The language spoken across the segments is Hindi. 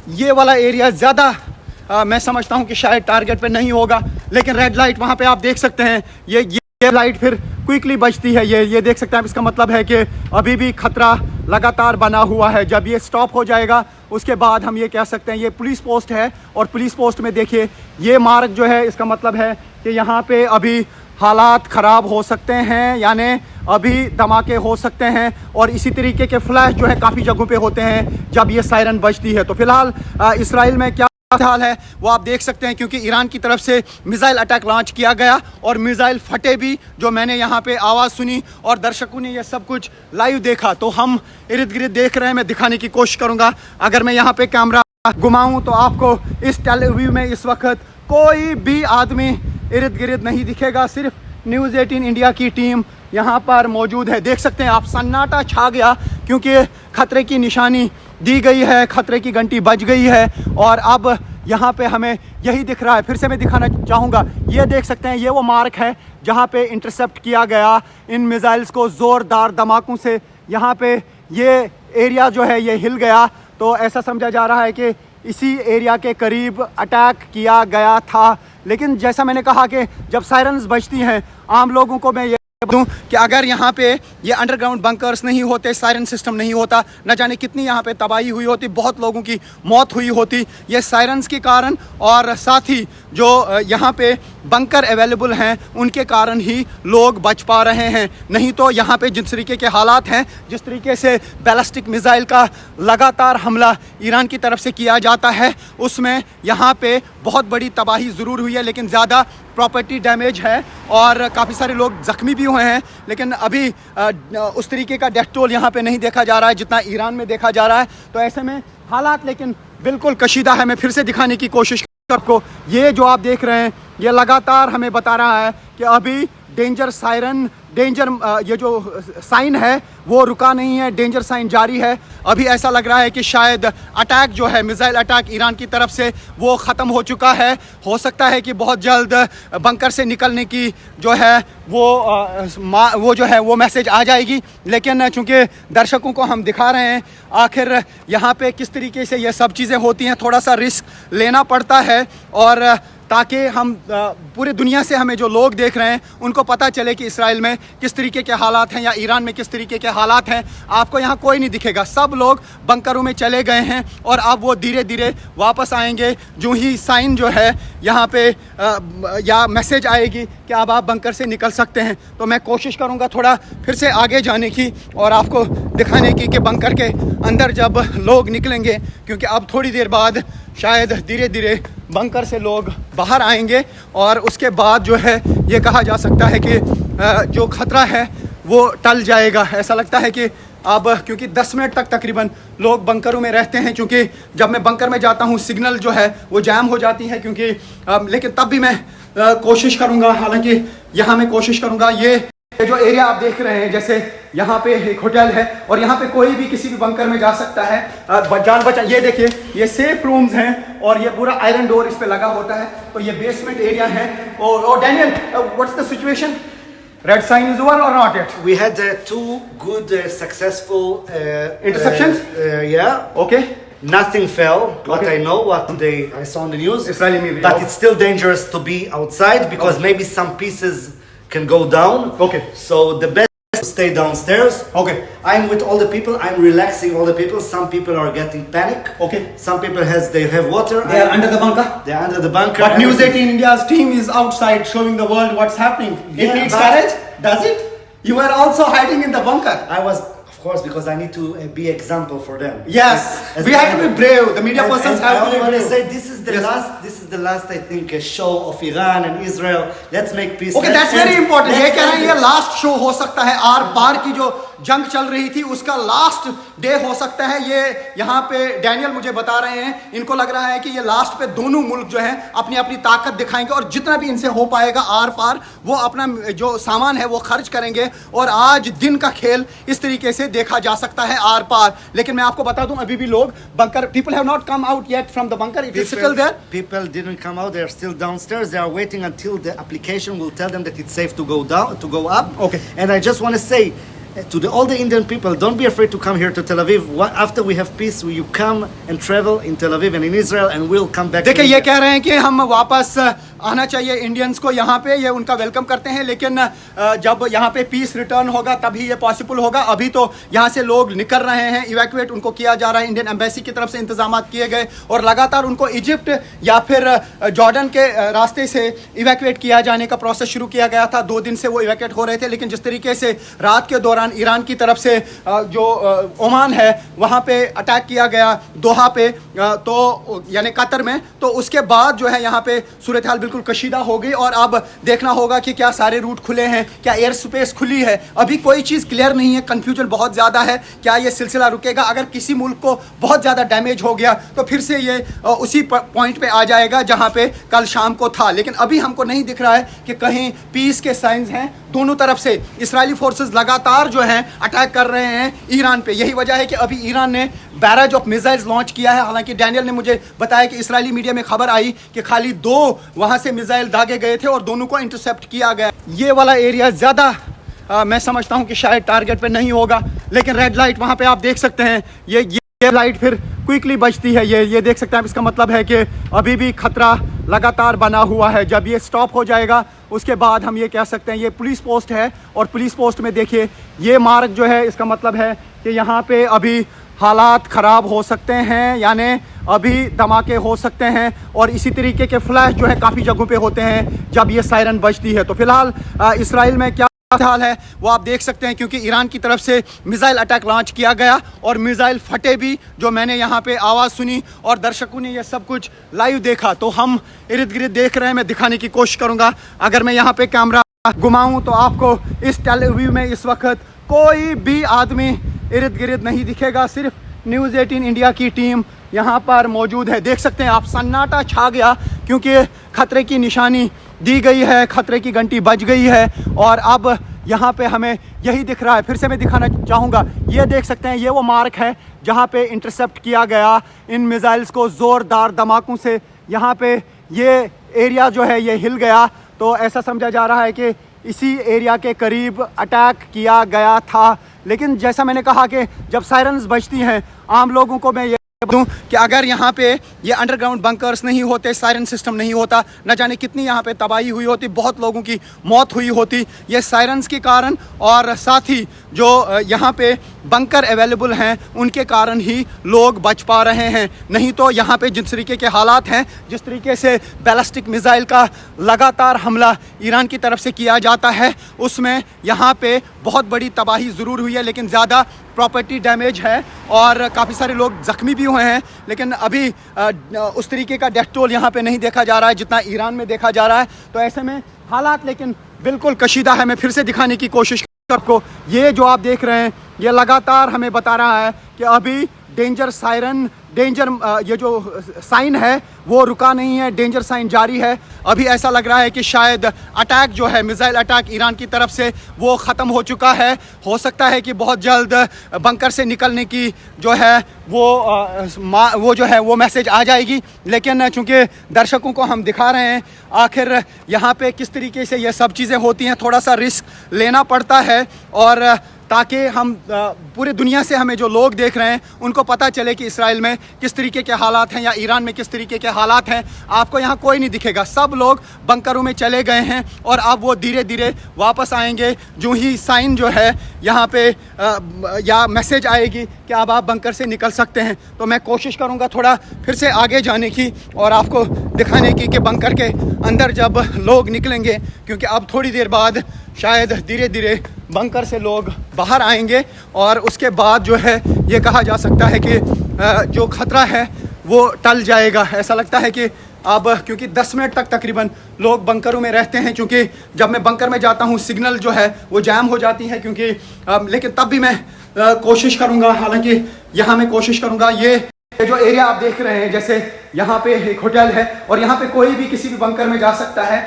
ये वाला एरिया ज़्यादा मैं समझता हूँ कि शायद टारगेट पे नहीं होगा, लेकिन रेड लाइट वहाँ पे आप देख सकते हैं, ये लाइट फिर क्विकली बजती है। ये देख सकते हैं। इसका मतलब है कि अभी भी खतरा लगातार बना हुआ है। जब ये स्टॉप हो जाएगा उसके बाद हम ये कह सकते हैं ये पुलिस पोस्ट है, और पुलिस पोस्ट में देखिए ये मार्ग जो है, इसका मतलब है कि यहाँ पे अभी हालात ख़राब हो सकते हैं, यानी अभी धमाके हो सकते हैं। और इसी तरीके के फ्लैश जो है काफ़ी जगहों पे होते हैं जब ये सायरन बजती है। तो फिलहाल इसराइल में क्या हाल है वो आप देख सकते हैं, क्योंकि ईरान की तरफ से मिसाइल अटैक लॉन्च किया गया और मिसाइल फटे भी, जो मैंने यहाँ पे आवाज़ सुनी और दर्शकों ने ये सब कुछ लाइव देखा। तो हम इर्द गिर्द देख रहे हैं, मैं दिखाने की कोशिश करूँगा। अगर मैं यहाँ पे कैमरा घुमाऊँ तो आपको इस टेलीव्यू में इस वक्त कोई भी आदमी इर्द गिर्द नहीं दिखेगा, सिर्फ न्यूज़ 18 इंडिया की टीम यहाँ पर मौजूद है। देख सकते हैं आप, सन्नाटा छा गया क्योंकि खतरे की निशानी दी गई है, खतरे की घंटी बज गई है और अब यहाँ पे हमें यही दिख रहा है। फिर से मैं दिखाना चाहूँगा, ये देख सकते हैं, ये वो मार्क है जहाँ पे इंटरसेप्ट किया गया इन मिसाइल्स को ज़ोरदार धमाकों से। यहाँ पे ये एरिया जो है ये हिल गया, तो ऐसा समझा जा रहा है कि इसी एरिया के करीब अटैक किया गया था। लेकिन जैसा मैंने कहा कि जब सायरन्स बजती हैं, आम लोगों को मैं ये दूं कि अगर यहाँ पे ये अंडरग्राउंड बंकर्स नहीं होते, सायरन सिस्टम नहीं होता, न जाने कितनी यहाँ पे तबाही हुई होती, बहुत लोगों की मौत हुई होती ये सायरन्स के कारण। और साथ ही जो यहाँ पे बंकर अवेलेबल हैं उनके कारण ही लोग बच पा रहे हैं। नहीं तो यहाँ पे जिस तरीके के हालात हैं, जिस तरीके से बैलिस्टिक मिसाइल का लगातार हमला ईरान की तरफ से किया जाता है, उसमें यहाँ पे बहुत बड़ी तबाही ज़रूर हुई है, लेकिन ज़्यादा प्रॉपर्टी डैमेज है और काफ़ी सारे लोग ज़ख्मी भी हुए हैं। लेकिन अभी उस तरीके का डेथ टोल यहाँ पे नहीं देखा जा रहा है जितना ईरान में देखा जा रहा है। तो ऐसे में हालात लेकिन बिल्कुल कशीदा है। मैं फिर से दिखाने की कोशिश आपको, ये जो आप देख रहे हैं ये लगातार हमें बता रहा है कि अभी डेंजर सायरन, डेंजर ये जो साइन है वो रुका नहीं है, डेंजर साइन जारी है। अभी ऐसा लग रहा है कि शायद अटैक जो है, मिसाइल अटैक ईरान की तरफ से, वो ख़त्म हो चुका है। हो सकता है कि बहुत जल्द बंकर से निकलने की जो है वो जो है वो मैसेज आ जाएगी। लेकिन चूंकि दर्शकों को हम दिखा रहे हैं आखिर यहाँ पे किस तरीके से ये सब चीज़ें होती हैं, थोड़ा सा रिस्क लेना पड़ता है और ताकि हम पूरी दुनिया से हमें जो लोग देख रहे हैं उनको पता चले कि इसराइल में किस तरीके के हालात हैं या ईरान में किस तरीके के हालात हैं। आपको यहाँ कोई नहीं दिखेगा, सब लोग बंकरों में चले गए हैं और अब वो धीरे धीरे वापस आएंगे जो ही साइन जो है यहाँ पे या मैसेज आएगी कि अब आप बंकर से निकल सकते हैं। तो मैं कोशिश करूँगा थोड़ा फिर से आगे जाने की और आपको दिखाने की कि बंकर के अंदर जब लोग निकलेंगे, क्योंकि अब थोड़ी देर बाद शायद धीरे धीरे बंकर से लोग बाहर आएंगे और उसके बाद जो है ये कहा जा सकता है कि जो खतरा है वो टल जाएगा। ऐसा लगता है कि अब क्योंकि 10 मिनट तक तकरीबन लोग बंकरों में रहते हैं, क्योंकि जब मैं बंकर में जाता हूँ सिग्नल जो है वो जैम हो जाती है, क्योंकि लेकिन तब भी मैं कोशिश करूँगा, हालांकि यहाँ मैं कोशिश करूँगा। ये जो एरिया आप देख रहे हैं, जैसे यहाँ पे एक होटल है और यहाँ पे कोई भी किसी भी बंकर में जा सकता है जान बचा। ये देखिए ये सेफ रूम्स हैं और ये पूरा आयरन डोर इस पे लगा होता है। तो ये बेसमेंट एरिया है। और Daniel, what's the situation? Red sign is over or not yet? We had two good, successful interceptions. Yeah. Okay. Nothing fell. What Okay. I know, what I saw on the news. Israeli media. But it's still dangerous to be outside because maybe some pieces can go down. Okay. So the best is to stay downstairs. Okay. I'm with all the people. I'm relaxing all the people. Some people are getting panic. Okay. Some people they have water. They are under the bunker. They are under the bunker. But News 18 India's team is outside showing the world what's happening. It Yeah, needs but- courage, does it? You were also hiding in the bunker. I was, of course, because I need to be example for them. Yes, As we a- have to be brave. The media persons and have I to be want to brave. say this is the Yes. last. This is the last. I think a show of Iran and Israel. Let's make peace. Okay, that's very important. ये कह रहे हैं ये लास्ट शो हो सकता है, आर पार की जो जंग चल रही थी उसका लास्ट डे हो सकता है। ये यहाँ पे डैनियल मुझे बता रहे हैं, इनको लग रहा है कि ये लास्ट पे दोनों मुल्क जो है अपनी अपनी ताकत दिखाएंगे और जितना भी इनसे हो पाएगा आर पार वो अपना जो सामान है वो खर्च करेंगे। और आज दिन का खेल इस तरीके से देखा जा सकता है आर पार। लेकिन मैं आपको बता दूं अभी भी लोग bunker, people have not come out yet from the bunker. It is still there. People didn't come out. They are still downstairs. They are waiting until the application will tell them that it's safe to go down, to go up. Okay. And I just want to say, to all the Indian people, don't be afraid to come here to Tel Aviv. After we have peace, you come and travel in Tel Aviv and in Israel, and we'll come back. देखिए ये कह रहे हैं कि हम वापस आना चाहिए इंडियंस को यहाँ पे, ये उनका वेलकम करते हैं, लेकिन जब यहाँ पे पीस रिटर्न होगा तभी ये पॉसिबल होगा। अभी तो यहाँ से लोग निकल रहे हैं, इवैक्यूएट उनको किया जा रहा है, इंडियन एम्बेसी की तरफ से इंतजाम किए गए और लगातार उनको इजिप्ट या फिर जॉर्डन के रास्ते से इवैक्यूएट किया जाने का प्रोसेस शुरू किया गया था। 2 दिन से वो इवैक्यूएट हो रहे थे, लेकिन जिस तरीके से रात के दौरान ईरान की तरफ से जो ओमान है वहाँ पे अटैक किया गया दोहा पे, तो यानी कतर में, तो उसके बाद जो है यहाँ पे सूरत हाल बिल्कुल कशीदा हो गई। और अब देखना होगा कि क्या सारे रूट खुले हैं, क्या एयर स्पेस खुली है, अभी कोई चीज़ क्लियर नहीं है, कंफ्यूजन बहुत ज़्यादा है। क्या ये सिलसिला रुकेगा? अगर किसी मुल्क को बहुत ज़्यादा डैमेज हो गया तो फिर से ये उसी पॉइंट पे आ जाएगा जहाँ पे कल शाम को था। लेकिन अभी हमको नहीं दिख रहा है कि कहीं पीस के साइंस हैं। दोनों तरफ से इजरायली फोर्सेस लगातार जो हैं अटैक कर रहे हैं ईरान पे। यही वजह है कि अभी ईरान ने बैराज ऑफ मिसाइल्स लॉन्च किया है। हालांकि डैनियल ने मुझे बताया कि इजरायली मीडिया में खबर आई कि खाली 2 वहां से मिसाइल दागे गए थे और दोनों को इंटरसेप्ट किया गया। ये वाला एरिया ज़्यादा मैं समझता हूं कि शायद टारगेट पे नहीं होगा, लेकिन रेड लाइट वहां पे आप देख सकते हैं, ये लाइट फिर क्विकली बजती है। ये देख सकते हैं। इसका मतलब है कि अभी भी खतरा लगातार बना हुआ है। जब ये स्टॉप हो जाएगा उसके बाद हम ये कह सकते हैं ये पुलिस पोस्ट है, और पुलिस पोस्ट में देखिए ये मार्ग जो है, इसका मतलब है कि यहाँ पे अभी हालात ख़राब हो सकते हैं, यानी अभी धमाके हो सकते हैं। और इसी तरीके के फ्लैश जो है काफ़ी जगहों पे होते हैं जब ये सायरन बजती है। तो फिलहाल इसराइल में क्या हाल है वो आप देख सकते हैं, क्योंकि ईरान की तरफ से मिसाइल अटैक लॉन्च किया गया और मिसाइल फटे भी, जो मैंने यहाँ पे आवाज़ सुनी और दर्शकों ने ये सब कुछ लाइव देखा। तो हम इर्द गिर्द देख रहे हैं, मैं दिखाने की कोशिश करूँगा। अगर मैं यहाँ पे कैमरा घुमाऊँ तो आपको इस टेल अवीव में इस वक्त कोई भी आदमी इर्द गिर्द नहीं दिखेगा, सिर्फ न्यूज़ 18 इंडिया की टीम यहाँ पर मौजूद है। देख सकते हैं आप, सन्नाटा छा गया क्योंकि खतरे की निशानी दी गई है, खतरे की घंटी बज गई है और अब यहाँ पे हमें यही दिख रहा है। फिर से मैं दिखाना चाहूँगा, ये देख सकते हैं, ये वो मार्क है जहाँ पे इंटरसेप्ट किया गया इन मिसाइल्स को ज़ोरदार धमाकों से। यहाँ पे ये एरिया जो है ये हिल गया, तो ऐसा समझा जा रहा है कि इसी एरिया के करीब अटैक किया गया था। लेकिन जैसा मैंने कहा कि जब सायरन्स बजती हैं, आम लोगों को मैं ये दूं कि अगर यहाँ पे ये अंडरग्राउंड बंकर्स नहीं होते, सायरन सिस्टम नहीं होता, न जाने कितनी यहाँ पे तबाही हुई होती, बहुत लोगों की मौत हुई होती ये सायरन्स के कारण। और साथ ही जो यहाँ पे बंकर अवेलेबल हैं उनके कारण ही लोग बच पा रहे हैं। नहीं तो यहाँ पे जिस तरीके के हालात हैं, जिस तरीके से बैलिस्टिक मिसाइल का लगातार हमला ईरान की तरफ से किया जाता है, उसमें यहाँ पे बहुत बड़ी तबाही ज़रूर हुई है, लेकिन ज़्यादा प्रॉपर्टी डैमेज है और काफ़ी सारे लोग ज़ख्मी भी हुए हैं। लेकिन अभी उस तरीके का डेथ टोल यहाँ पे नहीं देखा जा रहा है जितना ईरान में देखा जा रहा है। तो ऐसे में हालात लेकिन बिल्कुल कशीदा है। मैं फिर से दिखाने की कोशिश आपको, ये जो आप देख रहे हैं ये लगातार हमें बता रहा है कि अभी डेंजर सायरन, डेंजर ये जो साइन है वो रुका नहीं है, डेंजर साइन जारी है। अभी ऐसा लग रहा है कि शायद अटैक जो है, मिसाइल अटैक ईरान की तरफ से, वो ख़त्म हो चुका है। हो सकता है कि बहुत जल्द बंकर से निकलने की जो है वो जो है वो मैसेज आ जाएगी। लेकिन चूँकि दर्शकों को हम दिखा रहे हैं आखिर यहाँ पे किस तरीके से ये सब चीज़ें होती हैं, थोड़ा सा रिस्क लेना पड़ता है और ताकि हम पूरी दुनिया से हमें जो लोग देख रहे हैं उनको पता चले कि इसराइल में किस तरीके के हालात हैं या ईरान में किस तरीके के हालात हैं। आपको यहाँ कोई नहीं दिखेगा, सब लोग बंकरों में चले गए हैं और अब वो धीरे धीरे वापस आएंगे जो ही साइन जो है यहाँ पे या मैसेज आएगी कि अब आप बंकर से निकल सकते हैं। तो मैं कोशिश करूँगा थोड़ा फिर से आगे जाने की और आपको दिखाने की कि बंकर के अंदर जब लोग निकलेंगे, क्योंकि अब थोड़ी देर बाद शायद धीरे धीरे बंकर से लोग बाहर आएंगे और उसके बाद जो है ये कहा जा सकता है कि जो खतरा है वो टल जाएगा। ऐसा लगता है कि अब क्योंकि 10 मिनट तक तकरीबन लोग बंकरों में रहते हैं, क्योंकि जब मैं बंकर में जाता हूँ सिग्नल जो है वो जैम हो जाती है, क्योंकि लेकिन तब भी मैं कोशिश करूँगा, हालांकि यहाँ मैं कोशिश करूँगा। ये जो एरिया आप देख रहे हैं, जैसे यहाँ पे एक होटल है और यहाँ पे कोई भी किसी भी बंकर में जा सकता है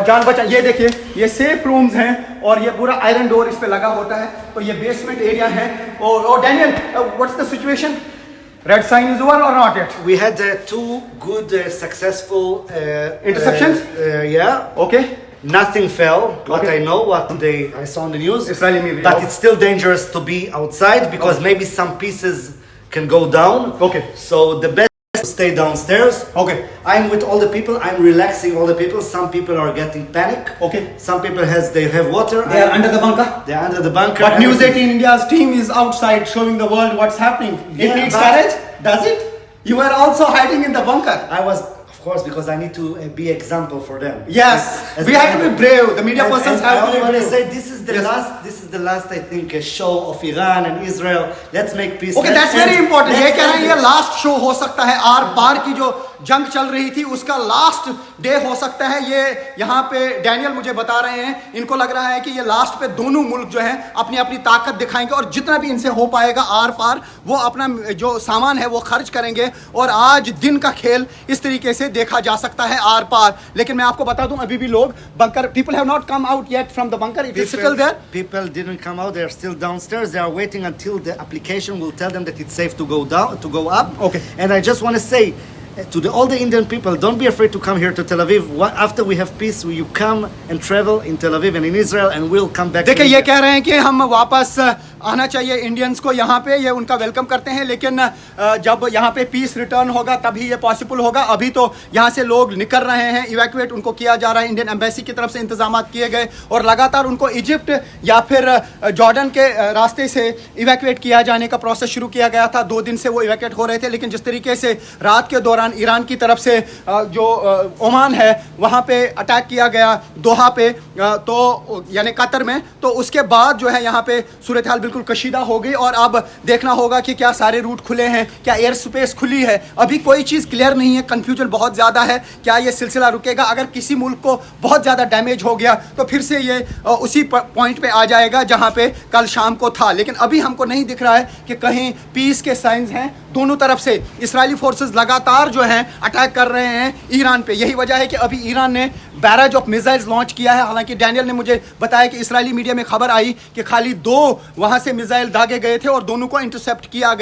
जान बचा। ये देखिए ये सेफ रूम्स हैं और ये पूरा आयरन डोर इस पे लगा होता है। तो ये बेसमेंट एरिया है। और Daniel, what's the situation? Red sign is over or not yet? We had 2 good successful interceptions. Yeah. Okay. Nothing fell. What Okay. I know, I saw on the news. Israeli media. But it's still dangerous to be outside because maybe some pieces can go down. Okay. So the best is to stay downstairs. Okay. I'm with all the people. I'm relaxing all the people. Some people are getting panic. Okay. Some people they have water. They are under the bunker. They're under the bunker. But News Everything. 18 India's team is outside showing the world what's happening. It Yeah, needs but- courage, does it? You were also hiding in the bunker. I was, of course, because I need to be example for them. Yes, As we a- have to be brave. The media persons I have to only be want to brave. say this is the Yes. last. This is the last. I think a show of Iran and Israel. Let's make peace. Okay that's very important ये कह रहे हैं ये लास्ट शो हो सकता है आर पार की जो जंग चल रही थी उसका लास्ट डे हो सकता है ये यहाँ पे डैनियल मुझे बता रहे हैं इनको लग रहा है कि ये लास्ट पे दोनों मुल्क जो है अपनी अपनी ताकत दिखाएंगे और जितना भी इनसे हो पाएगा आर पार वो अपना जो सामान है वो खर्च करेंगे और आज दिन का खेल इस तरीके से देखा जा सकता है आर पार लेकिन मैं आपको बता दूं अभी भी लोग bunker people have not come out yet from the bunker it is still there People didn't come out. They're still downstairs. They are waiting until the application will tell them that it's safe to go down, to go up. Okay. And I just want to say to all the Indian people, don't be afraid to come here to Tel Aviv. After we have peace, you come and travel in Tel Aviv and in Israel, and we'll come back. देखिए to ये India. कह रहे हैं कि हम वापस आना चाहिए इंडियंस को यहाँ पे ये उनका वेलकम करते हैं लेकिन जब यहाँ पे पीस रिटर्न होगा तभी ये पॉसिबल होगा अभी तो यहाँ से लोग निकल रहे हैं इवैक्यूएट उनको किया जा रहा है इंडियन एम्बेसी की तरफ से इंतजाम किए गए और लगातार उनको इजिप्ट या फिर जॉर्डन के रास्ते से इवैक्यूएट किया जाने का प्रोसेस शुरू किया गया था 2 दिन से वो इवैक्यूएट हो रहे थे लेकिन जिस तरीके से रात के दौरान ईरान की तरफ से जो ओमान है वहाँ पे अटैक किया गया दोहा पे तो यानी कतर में तो उसके बाद जो है यहाँ पे सूरत हाल बिल्कुल कशीदा हो गई और अब देखना होगा कि क्या सारे रूट खुले हैं क्या एयर स्पेस खुली है अभी कोई चीज़ क्लियर नहीं है कंफ्यूजन बहुत ज़्यादा है क्या ये सिलसिला रुकेगा अगर किसी मुल्क को बहुत ज़्यादा डैमेज हो गया तो फिर से ये उसी पॉइंट पे आ जाएगा जहाँ पे कल शाम को था लेकिन अभी हमको नहीं दिख रहा है कि कहीं पीस के साइंस हैं दोनों तरफ से इजरायली फोर्सेस लगातार जो हैं अटैक कर रहे हैं ईरान पे यही वजह है कि अभी ईरान ने बैराज ऑफ मिसाइल्स लॉन्च किया है हालांकि डैनियल ने मुझे बताया कि इजरायली मीडिया में खबर आई कि खाली 2 वहां से मिसाइल दागे गए थे और दोनों को इंटरसेप्ट किया गया